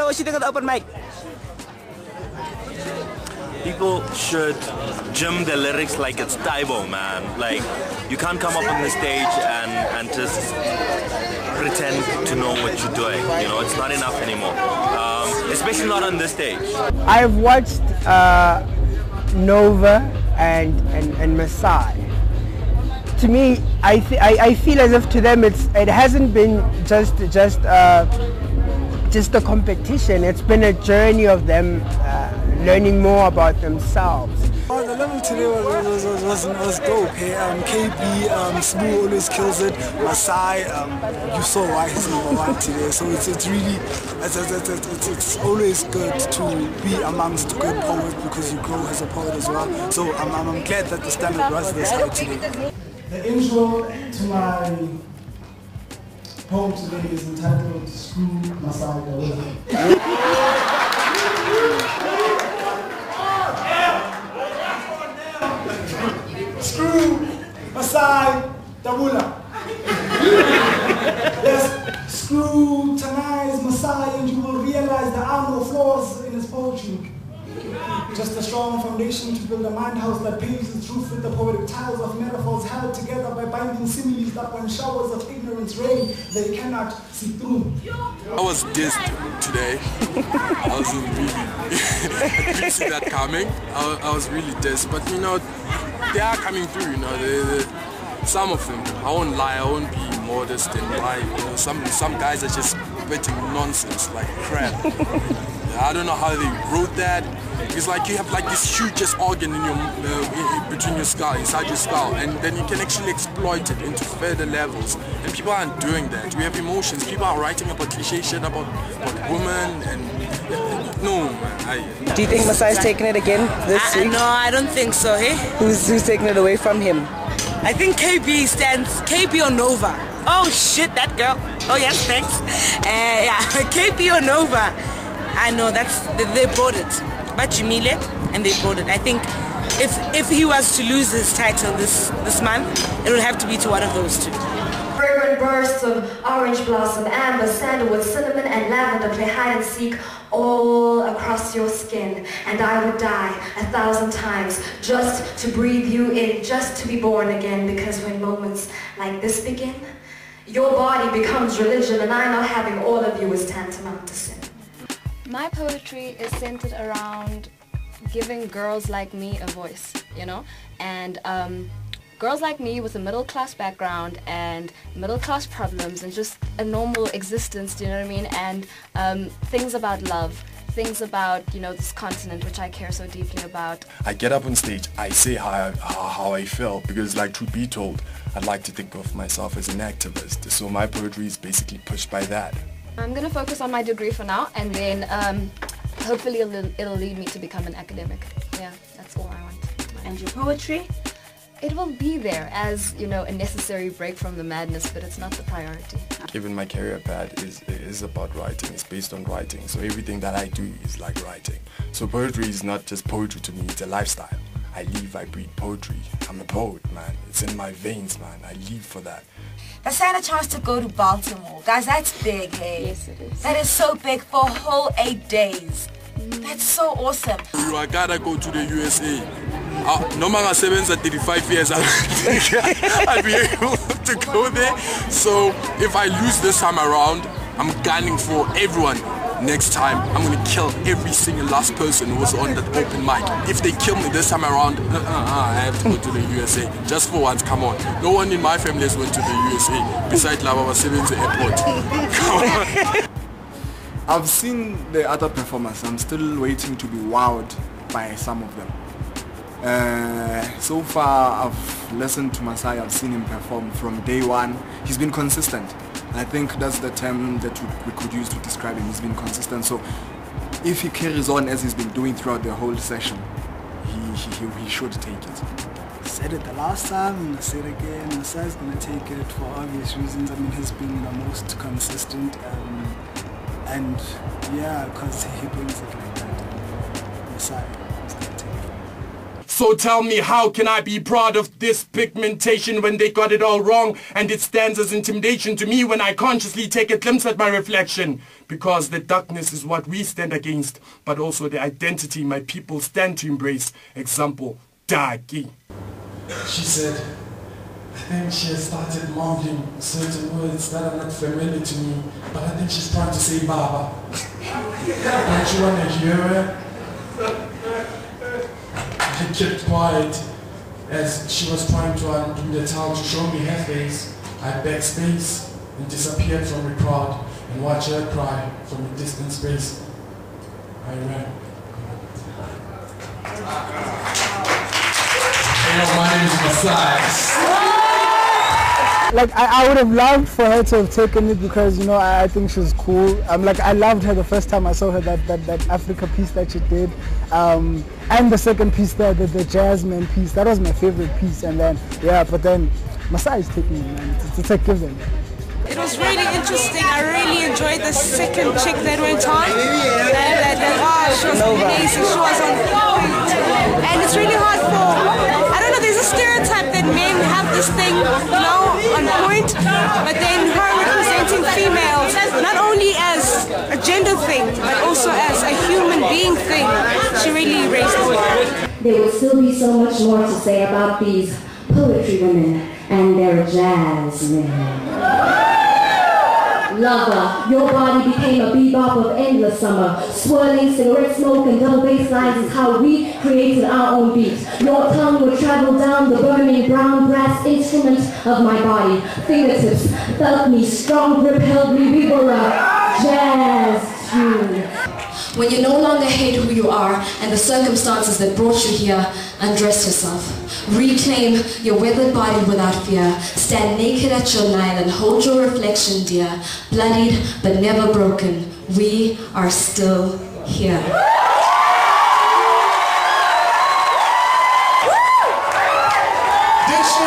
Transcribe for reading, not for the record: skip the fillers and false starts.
what you think of the open mic? People should gym their lyrics like it's Taibo, man. Like, you can't come up on the stage and just pretend to know what you're doing. You know, it's not enough anymore. Especially not on this stage. I've watched Nova and Masai. To me, I feel as if to them it hasn't been just a competition. It's been a journey of them learning more about themselves. Oh, the level today was dope. Hey, KB, Smooth always kills it. Masai, you saw why he's #1 today. So it's really it's always good to be amongst good poets because you grow as a poet as well. So I'm glad that the standard was this high today. The intro to my poem today is entitled "Screw Masai Dabula." Screw Masai Dabula. Yes, screw Tanai's Masai and you will realize there are no flaws in his poetry. Just a strong foundation to build a mind house that paves its roof with the poetic tiles of metaphors held together by binding similes that when showers of ignorance rain, they cannot see through. I was dissed today. I wasn't really, I didn't see that coming. I was really dissed, but you know, they are coming through, you know, some of them. I won't lie, I won't be modest and lie. You know, some guys are just spitting nonsense like crap. I don't know how they wrote that. It's like you have like this huge organ in your between your skull, inside your skull, and then you can actually exploit it into further levels. And people aren't doing that. We have emotions. People are writing about cliché shit about women and no. Do you think Masai's taking it again this week? No, I don't think so. Hey, Who's taking it away from him? I think KB or Nova. Oh shit, that girl. Oh yes, thanks. Yeah, KB or Nova. I know they brought it. But Jimile, and they brought it. I think if he was to lose his title this month, it would have to be to one of those two. Fragrant bursts of orange blossom, amber, sandalwood, cinnamon, and lavender play hide and seek all across your skin. And I would die 1,000 times just to breathe you in, just to be born again. Because when moments like this begin, your body becomes religion, and I know having all of you is tantamount to sin. My poetry is centered around giving girls like me a voice, you know, and girls like me with a middle-class background and middle-class problems and just a normal existence, do you know what I mean, and things about love, things about, you know, this continent which I care so deeply about. I get up on stage, I say how I feel, because like truth be told, I'd like to think of myself as an activist, so my poetry is basically pushed by that. I'm going to focus on my degree for now, and then hopefully it'll lead me to become an academic. Yeah, that's all I want. And your poetry? It will be there as, you know, a necessary break from the madness, but it's not the priority. Even my career path is about writing, it's based on writing, so everything that I do is like writing. So poetry is not just poetry to me, it's a lifestyle. I live, I breathe poetry. I'm a poet, man. It's in my veins, man. I live for that. I had a chance to go to Baltimore. Guys, that's big, hey? Yes, it is. That is so big for a whole 8 days. That's so awesome. I gotta go to the USA. No matter 35 years, I'll be able to go there. So if I lose this time around, I'm gunning for everyone. Next time, I'm gonna kill every single last person who was on that open mic. If they kill me this time around, I have to go to the USA. Just for once, come on. No one in my family has went to the USA. Besides Lava was sitting in the airport. Come on. I've seen the other performers. I'm still waiting to be wowed by some of them. So far, I've listened to Masai. I've seen him perform from day one. He's been consistent. I think that's the term that we could use to describe him. He's been consistent. So if he carries on as he's been doing throughout the whole session, he should take it. I said it the last time and I said it again. Masai's going to take it for obvious reasons. I mean, he's been the most consistent and yeah, because he brings it like that. Masai is going to take it. So tell me, how can I be proud of this pigmentation when they got it all wrong, and it stands as intimidation to me when I consciously take a glimpse at my reflection? Because the darkness is what we stand against, but also the identity my people stand to embrace. Example, Dagi. She said, I think she has started mumbling certain words that are not familiar to me, but I think she's trying to say Baba. Don't you want to hear her? I kept quiet as she was trying to undo the towel to show me her face. I backspace and disappeared from the crowd and watched her cry from a distant space. I ran. Hello, my name is Masai. Like I would have loved for her to have taken it because, you know, I think she's cool. I loved her the first time I saw her, that Africa piece that she did, and the second piece there, the Jasmine piece. That was my favorite piece. And then but then Masai is taking it, man. It's a given. It was really interesting. I really enjoyed the second chick that went on. She was amazing. She was on point. And it's really hard for, I don't know, there's a stereotype that men have this thing, you know, on point, but then her representing females, not only as a gender thing, but also as a human being thing. She really raised the bar. There will still be so much more to say about these poetry women and their jazz men. Lover, your body became a bebop of endless summer. Swirling cigarette smoke and double bass lines is how we created our own beat. Your tongue would travel down the burning brown brass instrument of my body. Fingertips felt me, strong grip held me. We were a jazz tune. When you no longer hate who you are and the circumstances that brought you here, undress yourself. Reclaim your weathered body without fear. Stand naked at your Nile and hold your reflection dear. Bloodied but never broken, we are still here. Did she